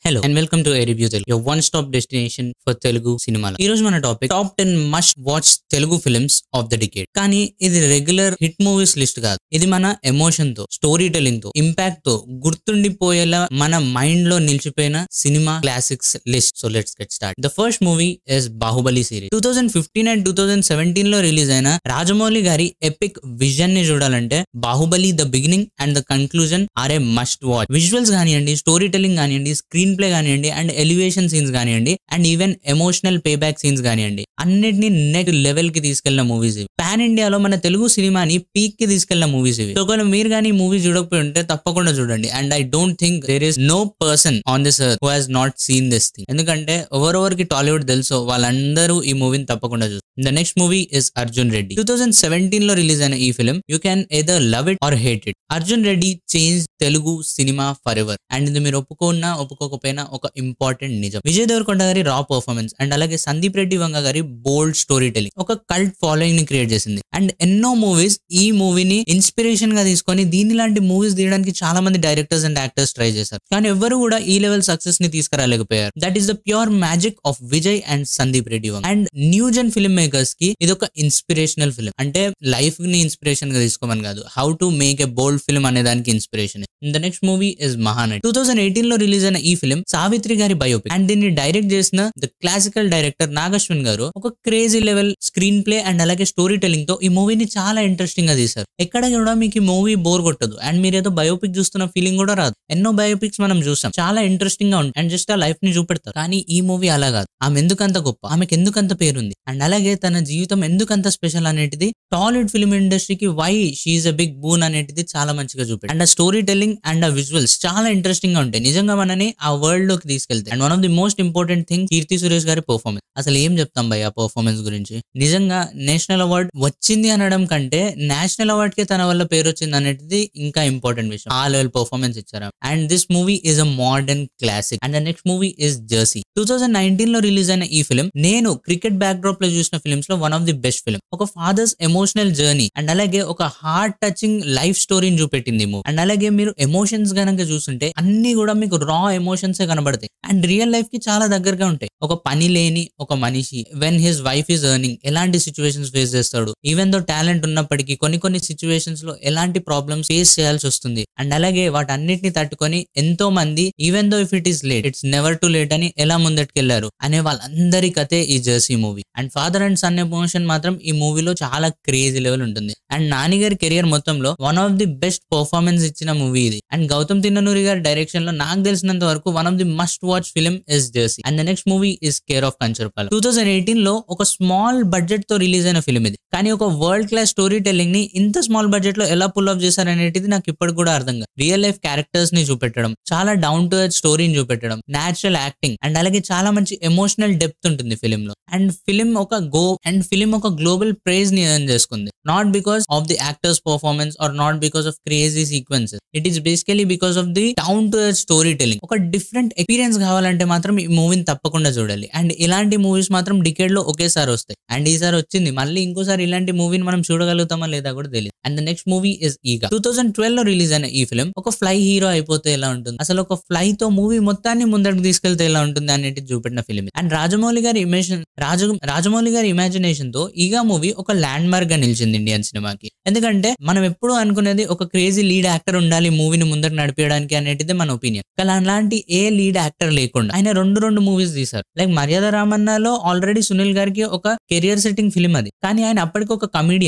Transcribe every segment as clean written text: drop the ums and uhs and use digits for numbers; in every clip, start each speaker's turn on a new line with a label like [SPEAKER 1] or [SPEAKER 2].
[SPEAKER 1] Hello and welcome to A Review Telugu, your one-stop destination for Telugu cinema. ఈ రోజు మన topic top 10 must watch Telugu films of the decade. కానీ ఇది regular hit movies list కాదు. ఇది మన emotion తో, స్టోరీ టెల్లింగ్ తో, ఇంపాక్ట్ తో గుర్తుండిపోయేలా మన మైండ్ లో నిలిచిపోయిన cinema classics list. So let's get start. The first movie is Baahubali series. 2015 and 2017 లో రిలీజ్ అయిన రాజమౌళి గారి ఎపిక్ విజన్ ని చూడాలంటే Baahubali the beginning and the conclusion are a must watch. Visuals కానివ్వండి, స్టోరీ టెల్లింగ్ కానివ్వండి, స్క్రీన్ ప్లే కానివ్వండి అండ్ ఎలివేషన్ సీన్స్ కానివ్వండి and even emotional pay back scenes కానివ్వండి, అన్నిటిని నెక్స్ట్ లెవెల్ కి తీసుకెళ్లిన మూవీస్ ఇవి. పాన్ ఇండియాలో మన తెలుగు సినిమాని పీక్ కి తీసుకెళ్లిన మూవీస్ ఇవి. సో ఒకవేళ మీరు కానీ మూవీ చూడకపోయి ఉంటే తప్పకుండా చూడండి. And I don't think there is no person on this earth who has not seen this thing. ఎందుకంటే ఎవరెవరికి టాలీవుడ్ తెలుసో వాళ్ళందరూ ఈ మూవీని తప్పకుండా చూస్తారు. The next movie is Arjun Reddy. 2017 లో రిలీజ్ అయిన ఈ film you can either love it or hate it. Arjun Reddy change Telugu సినిమా ఫర్ ఎవర్. అండ్ ఇది మీరు ఒప్పుకున్నా ఒప్పుకోకపోయినా ఒక ఇంపార్టెంట్ నిజం. విజయ్ దేవరకొండ గారి రా పర్ఫార్మెన్స్ అండ్ అలాగే సందీప్ రెడ్డి వంగ గారి బోల్డ్ స్టోరీ టెలింగ్ ఒక కల్ట్ ఫాలోయింగ్ ని క్రియేట్ చేసింది. అండ్ ఎన్నో మూవీస్ ఈ మూవీని ఇన్స్పిరేషన్ గా తీసుకొని దీని లాంటి మూవీస్ తీయడానికి చాలా మంది డైరెక్టర్స్ అండ్ యాక్టర్స్ ట్రై చేశారు. కానీ ఎవరు కూడా ఈ లెవెల్ సక్సెస్ ని తీసుకురాలేకపోయారు. That is the pure magic of Vijay and Sandeep Reddy Vanga. And new gen film makers కి ఇది ఒక ఇన్స్పిరేషనల్ ఫిల్మ్. అంటే లైఫ్ ని ఇన్స్పిరేషన్ గా తీసుకోమని కాదు, how to make a bold film అనే దానికి inspiration. The next movie is Mahanati. 2018 లో రిలీజ్ అయిన ఈ ఫిల్మ్ సావిత్రి గారి బయోపిక్. అండ్ దీన్ని డైరెక్ట్ చేసిన ద క్లాసికల్ డైరెక్టర్ నాగశ్విన్ గారు ఒక crazy level screen play and అలాగే స్టోరీ టెల్లింగ్ తో ఈ మూవీని చాలా ఇంట్రెస్టింగ్ గా తీశారు. ఎక్కడ కూడా మీకు ఈ మూవీ బోర్ కొట్టదు అండ్ మీరు ఏదో బయోపిక్ చూస్తున్న ఫీలింగ్ కూడా రాదు. ఎన్నో బయోపిక్స్ మనం చూసాం, చాలా ఇంట్రెస్టింగ్ గా ఉంటుంది అండ్ జస్ట్ ఆ లైఫ్ ని చూపెడతారు. కానీ ఈ మూవీ అలా కాదు. ఆమె ఎందుకంత గొప్ప, ఆమెకు ఎందుకంత పేరుంది అండ్ అలాగే తన జీవితం ఎందుకంత స్పెషల్ అనేటిది టాలీవుడ్ ఫిల్మ్ ఇండస్ట్రీకి why she is a big boon అనేటిది చాలా మంచిగా చూపెట్టారు. అండ్ ఆ స్టోరీ టెల్లింగ్ అండ్ ఆ విజువల్స్ చాలా ఇంట్రెస్టింగ్ గా ఉంటాయి. నిజంగా మనని ఆ వరల్డ్ లోకి తీసుకెళ్తాయి. And one of the most important thing Keerthy Suresh గారి పర్ఫార్మెన్స్. అసలు ఏం చెప్తాం భయ్ ఆ పర్ఫార్మెన్స్ గురించి. నిజంగా నేషనల్ అవార్డ్ వచ్చింది అనడం కంటే నేషనల్ అవార్డ్ కి తన వల్ల పేరు వచ్చింది అనేది ఇంకా ఇంపార్టెంట్ విషయం. ఆ లెవెల్ పర్ఫార్మెన్స్ ఇచ్చారు. And this movie is a modern classic. And the next movie is Jersey. 2019 లో రిలీజ్ అయిన ఈ ఫిల్మ్ నేను క్రికెట్ బ్యాక్ డ్రాప్ లో చూసిన ఫిల్మ్స్ లో one of the best film. ఒక ఫాదర్స్ ఎమోషనల్ జర్నీ అండ్ అలాగే ఒక హార్ట్ టచింగ్ లైఫ్ స్టోరీని చూపెట్టింది మూవీ. అండ్ అలాగే మీరు ఎమోషన్స్ గనక చూస్తుంటే అన్ని కూడా మీకు రా ఎమోషన్స్ కనబడతాయి అండ్ రియల్ లైఫ్ కి చాలా దగ్గరగా ఉంటాయి. ఒక పని లేని ఒక మనిషి when his wife is earning ఎలాంటి సిచ్యువేషన్స్ ఫేస్ చేస్తాడు, ఈవెన్ దో టాలెంట్ ఉన్నప్పటికీ కొన్ని సిచ్యువేషన్స్ లో ఎలాంటి ప్రాబ్లమ్స్ ఫేస్ చేయాల్సి వస్తుంది. అండ్ అలాగే వాటన్నిటిని తట్టుకొని ఎంతో మంది even though if it is late it's never to late అని ఎలా ముందటికెళ్లారు అనే వాళ్ళందరి కథే ఈ Jersey movie. And father and son emotion మాత్రం ఈ మూవీలో చాలా క్రేజీ లెవెల్ ఉంటుంది. అండ్ నాని గారి కెరియర్ మొత్తంలో one of the best performance ఇచ్చిన మూవీ ఇది. అండ్ గౌతమ్ తిన్ననూరి గారి డైరెక్షన్ లో నాకు తెలిసినంత వరకు one of the must watch film is Jersey. And the next movie is care of Kancharapalem. 2018 లో ఒక స్మాల్ బడ్జెట్ తో రిలీజ్ అయిన ఫిల్మ్ ఇది. కానీ ఒక వరల్డ్ క్లాస్ స్టోరీ టెల్లింగ్ ని ఇంత స్మాల్ బడ్జెట్ లో ఎలా పుల్ ఆఫ్ చేశారనేది నాకు ఇప్పటికి కూడా అర్థం కాదు. రియల్ లైఫ్ క్యారెక్టర్స్ ని చూపెట్టడం, చాలా డౌన్ టు ఎర్త్ స్టోరీని చూపెట్టడం, నేచురల్ యాక్టింగ్ అండ్ అలాగే చాలా మంచి ఎమోషనల్ డెప్త్ ఉంటుంది ఫిల్మ్ లో. అండ్ ఫిల్మ్ ఒక గ్లోబల్ ప్రైజ్ ని ఎర్న్ చేసుకుంది. Not because of the actors performance or not because of crazy sequences. It is basically because of the down to earth story telling. ఒక different experience కావాలంటే మాత్రం ఈ మూవీని తప్పకుండా చూడాలి. అండ్ ఇలాంటి మూవీస్ మాత్రం డికేడ్ లో ఒకేసారి వస్తాయి. అండ్ ఈసారి వచ్చింది, మళ్ళీ ఇంకోసారి ఇలాంటి మూవీని మనం చూడగలుగుతామా లేదా కూడా తెలియదు. And the next movie is Eega. 2012 లో రిలీజ్ అయిన ఈ ఫిల్మ్ ఒక ఫ్లై హీరో అయిపోతే ఎలా ఉంటుంది, అసలు ఒక ఫ్లై తో మూవీ మొత్తాన్ని ముందరికి తీసుకెళ్తే ఎలా ఉంటుంది అనేది చూపెట్టిన ఫిల్మ్. అండ్ రాజమౌళి గారి ఇమాజినేషన్ తో ఈగా మూవీ ఒక ల్యాండ్ మార్క్ గా నిలిచింది ఇండియన్ సినిమాకి. ఎందుకంటే మనం ఎప్పుడు అనుకునేది ఒక క్రేజీ లీడ్ యాక్టర్ ఉండాలి మూవీని ముందరకు నడిపేయడానికి అనేది మన ఒపీనియన్. కానీ అలాంటి ఏ లీడ్ యాక్టర్ లేకుండా ఆయన రెండు మూవీస్ తీశారు. లైక్ మర్యాద రామన్నలో ఆల్రెడీ సునీల్ గారికి ఒక కెరియర్ సెట్టింగ్ ఫిల్మ్ అది. కానీ ఆయన అప్పటికి ఒక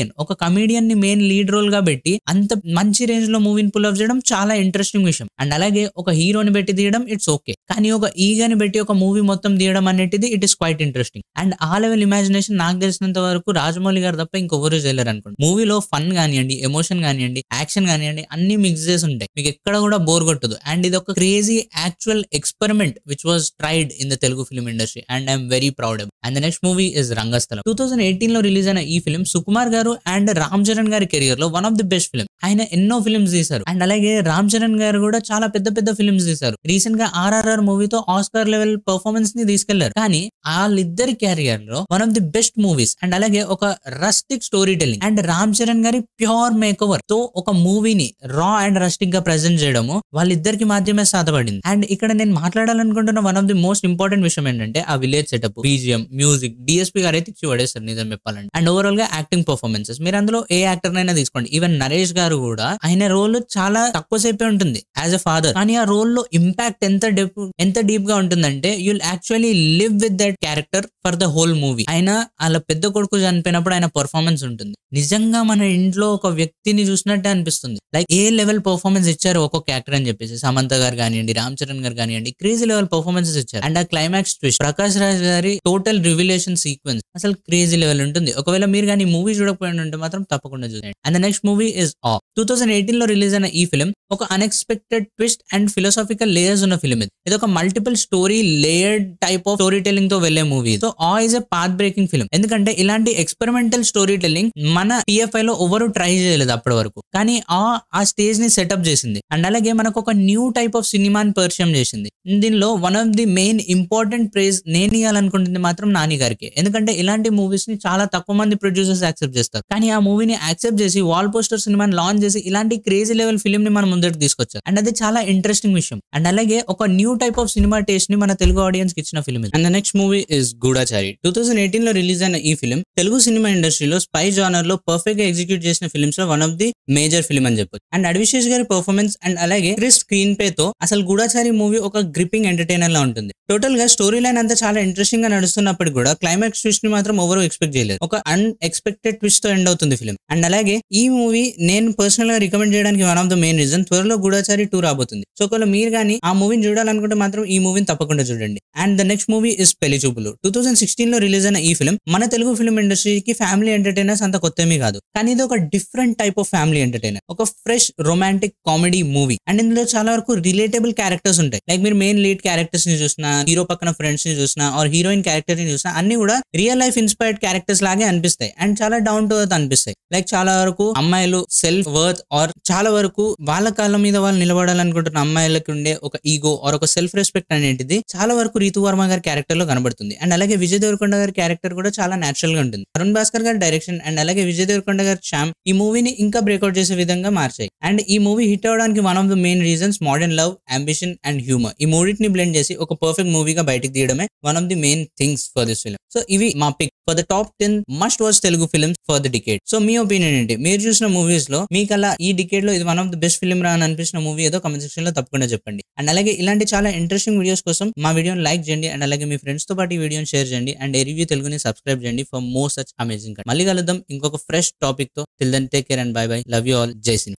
[SPEAKER 1] కమీడియన్ ని మెయిన్ లీడ్ రోల్ గా పెట్టి అంత మంచి రేంజ్ లో మూవీని పుల్ ఆఫ్ చేయడం చాలా ఇంట్రెస్టింగ్ విషయం. అండ్ అలాగే ఒక హీరోని పెట్టి తీయడం ఇట్స్ ఓకే, కానీ ఒక ఈగాని పెట్టి ఒక మూవీ మొత్తం తీయడం అనేది it is quite interesting. And ఆ లెవెల్ ఇమాజినేషన్ నాకు తెలిసినంత వరకు రాజమౌళి గారు తప్ప ఇంకొవరు చేయలేరు అనుకోండి. మూవీలో ఫన్ కానివ్వండి, ఎమోషన్ కానివ్వండి, యాక్షన్ కానివ్వండి అన్ని మిక్స్ చేసి ఉంటాయి. మీకు ఎక్కడ కూడా బోర్ కొట్టదు. అండ్ ఇది ఒక crazy actual experiment which was tried in the Telugu film industry and I'm very proud of. And the next movie is Rangasthalam. 2018 లో రిలీజ్ అయిన ఈ ఫిల్మ్ సుకుమార్ గారు అండ్ రామ్ చరణ్ గారి కెరియర్ కెరియర్ లో one of the best film. ఆయన ఎన్నో ఫిల్మ్స్ తీశారు and అలాగే రామ్ చరణ్ గారు కూడా చాలా పెద్ద పెద్ద ఫిల్మ్స్ తీశారు. రీసెంట్ గా RRR మూవీతో ఆస్కార్ లెవెల్ పర్ఫార్మెన్స్ ని తీసుకెళ్లారు. కానీ వాళ్ళిద్దరి కెరియర్ లో one of the best movies and అలాగే ఒక rustic story telling and Ram Charan గారి ప్యూర్ మేకోవర్ తో ఒక మూవీని రా అండ్ రస్టిక్ గా ప్రెజెంట్ చేయడము వాళ్ళిద్దరికి మాత్రమే సాధ్యపడింది. అండ్ ఇక్కడ నేను మాట్లాడాలనుకుంటున్న one of the most important విషయం ఏంటంటే ఆ village setup, BGM, music, DSP గారు అయితే ఇచ్చి పడేస్తారు నిజం చెప్పాలంటే. అండ్ ఓవరాల్ గా యాక్టింగ్ పర్ఫార్మెన్సెస్ మీరు అందులో ఏ యాక్టర్ నైనా తీసుకోండి, ఈవెన్ నరేష్ గారు కూడా ఆయన రోల్ చాలా తక్కువ సేపే ఉంటుంది యాజ్ ఎ ఫాదర్, కానీ ఆ రోల్ లో ఇంపాక్ట్ ఎంత డీప్ గా ఉంటుందంటే you'll actually live with that character for the whole movie. ఆయన వాళ్ళ పెద్ద కొడుకు చనిపోయినప్పుడు ఆయన పర్ఫార్మెన్స్ ఉంటుంది, నిజంగా మన ఇంట్లో ఒక వ్యక్తిని చూసినట్టే అనిపిస్తుంది. లైక్ ఏ లెవెల్ పర్ఫార్మెన్స్ ఇచ్చారు ఒక్కొక్క యాక్టర్ అని చెప్పేసి. సమంత గారు కానివ్వండి, రామ్ చరణ్ గారు కానివ్వండి, క్రేజీ లెవెల్ పర్ఫార్మెన్సెస్ ఇచ్చారు. అండ్ ఆ క్లైమాక్స్ ట్విస్ట్, ప్రకాష్ రాజ్ గారి టోటల్ రివిలేషన్ సీక్వెన్స్ అసలు క్రేజీ లెవెల్ ఉంటుంది. ఒకవేళ మీరు కానీ మూవీ చూడకపోయిన ఉంటే మాత్రం తప్పకుండా చూడండి. And the next movie is 2018 లో రిలీజ్ అయిన ఈ ఫిల్మ్ ఒక unexpected twist and philosophical layers ఉన్న ఫిల్మ్. ఇది ఒక multiple story layered type of story telling తో వెళ్లే movie. So is a path breaking film, ఎందుకంటే ఇలాంటి ఎక్స్పెరిమెంటల్ స్టోరీ టెల్లింగ్ మన TFI లో ఎవరు ట్రై చేయలేదు అప్పటి వరకు, కానీ ఆ స్టేజ్ ని సెటప్ చేసింది. అండ్ అలాగే మనకు ఒక న్యూ టైప్ ఆఫ్ సినిమాని పరిచయం చేసింది. దీనిలో one of the main important prize నేను ఇవ్వాలనుకుంటుంది మాత్రం నాని గారికి, ఎందుకంటే ఇలాంటి మూవీస్ ని చాలా తక్కువ మంది ప్రొడ్యూసర్స్ యాక్సెప్ట్ చేస్తారు, కానీ ఆ మూవీని యాక్సెప్ట్ చేసి వాల్ పోస్టర్ సినిమాని లాంచ్ చేసి ఇలాంటి క్రేజీ లెవెల్ ఫిల్మ్ ని మన ముందరికి తీసుకొచ్చారు. అండ్ అది చాలా ఇంట్రెస్టింగ్ విషయం. అండ్ అలాగే ఒక new type of cinema taste ని మన తెలుగు ఆడియన్స్ కి ఇచ్చిన film. And the next movie is Goodachari. 2018 లో రిలీజ్ అయిన ఈ ఫిల్మ్ తెలుగు సినిమా ఇండస్ట్రీలో స్పై జానర్ లో పర్ఫెక్ట్ గా ఎగ్జిక్యూట్ చేసిన ఫిల్మ్స్ లో one of the major film అని చెప్పొచ్చు. అండ్ అడ్విశేష్ గారి పర్ఫార్మెన్స్ అండ్ అలాగే క్రిస్ స్క్రీన్ ప్లే తో అసలు గూఢచారి మూవీ ఒక గ్రిప్పింగ్ ఎంటర్టైనర్ లా ఉంటుంది. టోటల్ గా స్టోరీ లైన్ అంతా చాలా ఇంట్రెస్టింగ్ గా నడుస్తున్నప్పటికీ కూడా క్లైమాక్స్ ట్విస్ట్ ని మాత్రం ఎవరు ఎక్స్పెక్ట్ చేయలేదు. ఒక అన్ఎక్స్పెక్టెడ్ ట్విస్ట్ తో ఎండ్ అవుతుంది ఫిల్మ్. అండ్ అలాగే ఈ మూవీ నేను పర్సనల్ గా రికమెండ్ చేయడానికి one of the main reason త్వరలో గూఢచారి 2 రాబోతుంది. సో ఒకవేళ మీరు కానీ ఆ మూవీని చూడాలనుకుంటే మాత్రం ఈ మూవీని తప్పకుండా చూడండి. And the next movie is Pelli Choopulu. 2016 లో రిలీజ్ అయిన ఈ ఫిల్మ్ మన తెలుగు ఫిల్మ్ ఇండస్ట్రీకి ఫ్యామిలీ ఎంటర్టైనర్స్ అంత కొత్తమీ కాదు, కానీ ఇది ఒక different type of family entertainer, ఒక fresh romantic comedy movie. And ఇందులో చాలా వరకు రిలేటబుల్ క్యారెక్టర్స్ ఉంటాయి. లైక్ మీరు మెయిన్ లీడ్ క్యారెక్టర్స్ ని చూసినా, హీరో పక్కన ఫ్రెండ్స్ ని చూసినా, ఆర్ హీరోయిన్ క్యారెక్టర్ ని చూసినా అన్ని కూడా రియల్ లైఫ్ ఇన్స్పైర్డ్ క్యారెక్టర్స్ లాగే అనిపిస్తాయి అండ్ చాలా డౌన్ టు ఎర్త్ అనిపిస్తాయి. లైక్ చాలా వరకు అమ్మాయిలు సెల్ఫ్ వర్త్ ఆర్ చాలా వరకు వాళ్ళ కాళ్ళ మీద వాళ్ళు నిలబడాలనుకుంటున్న అమ్మాయిలకి ఉండే ఒక ఈగో ఆర్ ఒక సెల్ఫ్ రెస్పెక్ట్ అనేటిది చాలా వరకు రీతు వర్మ గారి క్యారెక్టర్ లో కనబడుతుంది. అండ్ అలాగే విజయ్ దేవరకొండ గారి క్యారెక్టర్ కూడా చాలా నేచురల్ గా ఉంటుంది. అరుణ్ భాస్కర్ గారి డైరెక్షన్ అండ్ అలాగే విజయ్ దేవరకొండ గారి శ్యామ్ ఈ మూవీని ఇంకా బ్రేక్అవుట్ చేసే విధంగా మార్చాయి. అండ్ ఈ మూవీ హిట్ అవడానికి one of the main reasons modern love, ambition and humour. ఈ మూడింటిని బ్లెండ్ చేసి ఒక పర్ఫెక్ట్ మూవీగా బయటికి తీయడమే one of the main things for this film. So ఇవి మా pick for the top 10 must watch Telugu films for the decade. So మీ ఒపీనియన్ ఏంటి? మీరు చూసిన మూవీస్ లో మీకు అలా ఈ డికేడ్ లో ఇది one of the best film రా అని అనిపించిన మూవీ ఏదో కమెంట్ సెక్షన్ లో తప్పకుండా చెప్పండి. అండ్ అలాగే ఇలాంటి చాలా ఇంట్రెస్టింగ్ వీడియోస్ కోసం మా వీడియోని లైక్ చేయండి అండ్ అలాగే మీ ఫ్రెండ్స్ తో పాటు ఈ వీడియోని షేర్ చేయండి అండ్ రివ్యూ తెలుగుని సబ్స్క్రైబ్ చేయండి ఫర్ మోర్ సచ్ అమేజింగ్. మళ్ళీ కలుద్దాం ఇంకొక ఫ్రెష్ టాపిక్ తో. Till then take care and bye bye. Love you all. జై సినిమా.